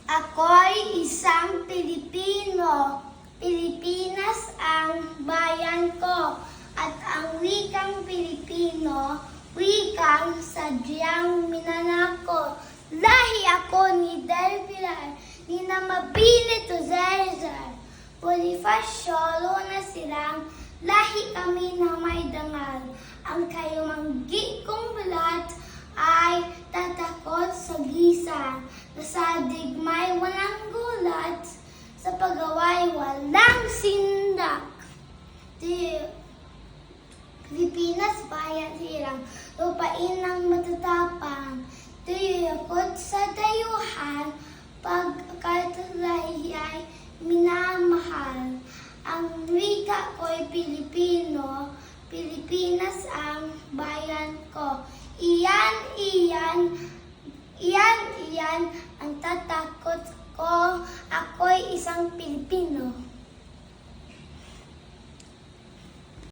Ako'y isang Pilipino. Pilipinas ang bayan ko. At ang wikang Pilipino, wikang sadyang minanako. Lahi ako ni Del Pilar, ni na mabilit o Zerzar. Bonifacio, Luna silang, lahi kami na may dangal. Ang kayumanggi kong balat ay tatakot sa gisa. Nasadig may walang gulat, sa pagaway walang sindak. Pilipinas bayan hirang, lupain ng matatapang. Tuyakot sa dayuhan, pagkatalay ay minamahal. Ang wika ko'y Pilipino, Pilipinas ang bayan ko. Iyan ang tatakot ko, ako'y isang Pilipino.